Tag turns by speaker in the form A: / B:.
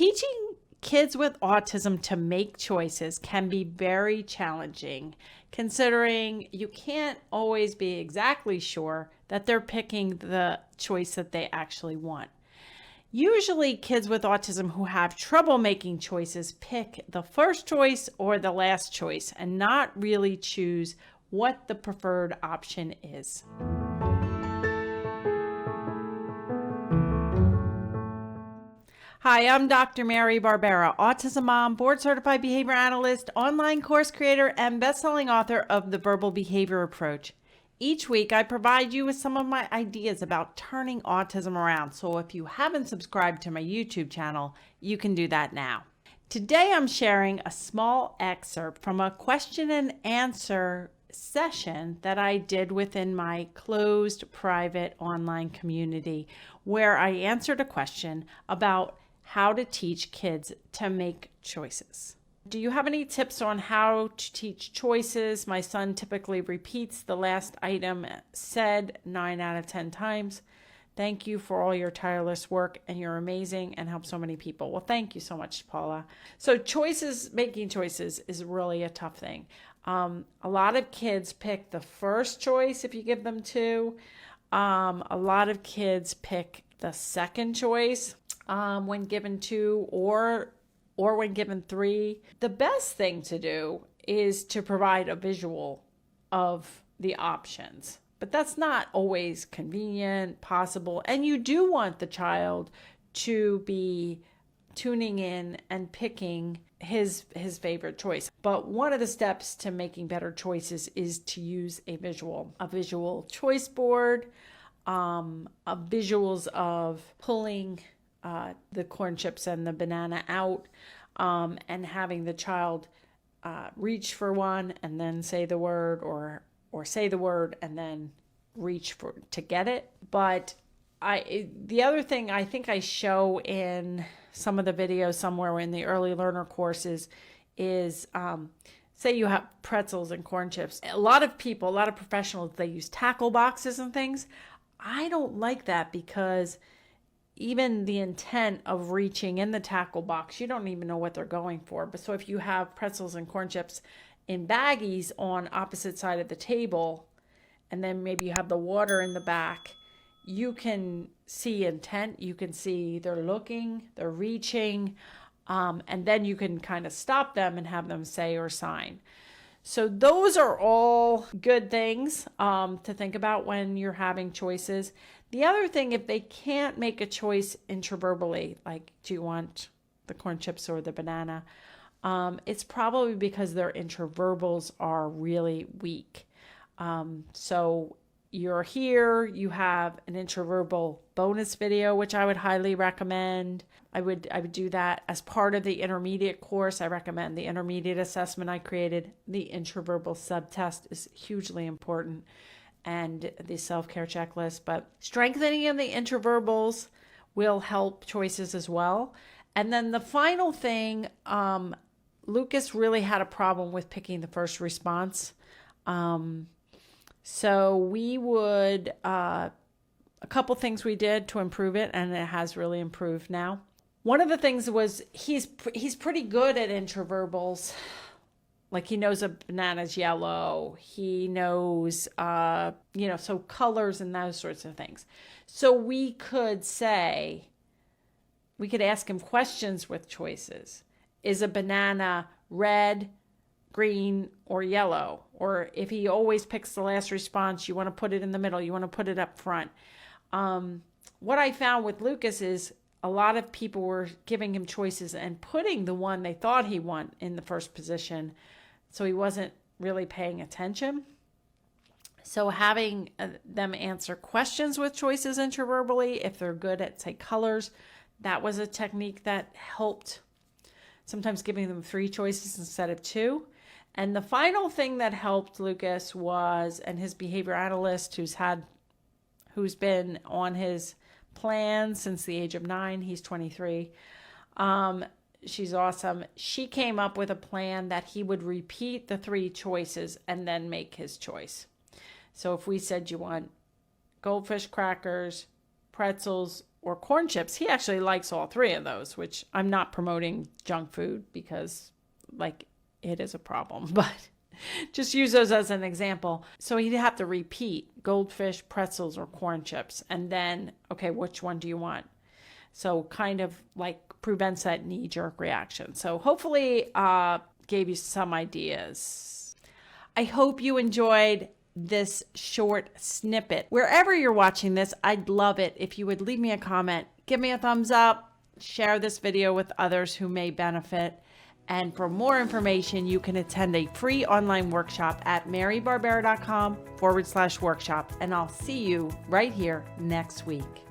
A: Teaching kids with autism to make choices can be very challenging, considering you can't always be exactly sure that they're picking the choice that they actually want. Usually, kids with autism who have trouble making choices pick the first choice or the last choice and not really choose what the preferred option is. Hi, I'm Dr. Mary Barbera, autism mom, board-certified behavior analyst, online course creator, and best-selling author of The Verbal Behavior Approach. Each week, I provide you with some of my ideas about turning autism around. So if you haven't subscribed to my YouTube channel, you can do that now. Today, I'm sharing a small excerpt from a question and answer session that I did within my closed private online community, where I answered a question about how to teach kids to make choices. Do you have any tips on how to teach choices? My son typically repeats the last item said 9 out of 10 times. Thank you for all your tireless work, and you're amazing and help so many people. Well, thank you so much, Paula. So making choices is really a tough thing. A lot of kids pick the first choice if you give them two. A lot of kids pick the second choice when given two or when given three. The best thing to do is to provide a visual of the options, but that's not always convenient, possible, and you do want the child to be tuning in and picking his favorite choice. But one of the steps to making better choices is to use a visual choice board, visuals of pulling the corn chips and the banana out, and having the child reach for one and then say the word, or say the word and then reach to get it. But the other thing I think I show in some of the videos somewhere in the early learner courses is say you have pretzels and corn chips. A lot of professionals, they use tackle boxes and things. I don't like that, because even the intent of reaching in the tackle box, you don't even know what they're going for. But so if you have pretzels and corn chips in baggies on opposite side of the table, and then maybe you have the water in the back, you can see intent. You can see they're looking, they're reaching, and then you can kind of stop them and have them say or sign. So those are all good things to think about when you're having choices. The other thing, if they can't make a choice intraverbally, like do you want the corn chips or the banana, it's probably because their intraverbals are really weak. So you're here, you have an intraverbal bonus video, which I would highly recommend. I would do that as part of the intermediate course. I recommend the intermediate assessment I created. The intraverbal subtest is hugely important, and the self-care checklist. But strengthening of the intraverbals will help choices as well. And then the final thing, Lucas really had a problem with picking the first response. So we would, a couple things we did to improve it, and it has really improved now. One of the things was he's pretty good at intraverbals. Like he knows a banana's yellow. He knows, so colors and those sorts of things. So we could ask him questions with choices. Is a banana red, green, or yellow? Or if he always picks the last response, you want to put it in the middle, you want to put it up front. What I found with Lucas is a lot of people were giving him choices and putting the one they thought he wanted in the first position, so he wasn't really paying attention. So having them answer questions with choices intraverbally, if they're good at, say, colors, that was a technique that helped. Sometimes giving them 3 choices instead of 2. And the final thing that helped Lucas was, and his behavior analyst who's been on his plan since the age of 9, he's 23. She's awesome. She came up with a plan that he would repeat the 3 choices and then make his choice. So if we said you want goldfish crackers, pretzels, or corn chips. He actually likes all three of those, which I'm not promoting junk food because like it is a problem, but just use those as an example. So he'd have to repeat goldfish, pretzels, or corn chips. And then, okay, which one do you want? So kind of like prevents that knee-jerk reaction. So hopefully gave you some ideas. I hope you enjoyed this short snippet. Wherever you're watching this, I'd love it if you would leave me a comment, give me a thumbs up, share this video with others who may benefit. And for more information, you can attend a free online workshop at marybarbera.com/workshop. And I'll see you right here next week.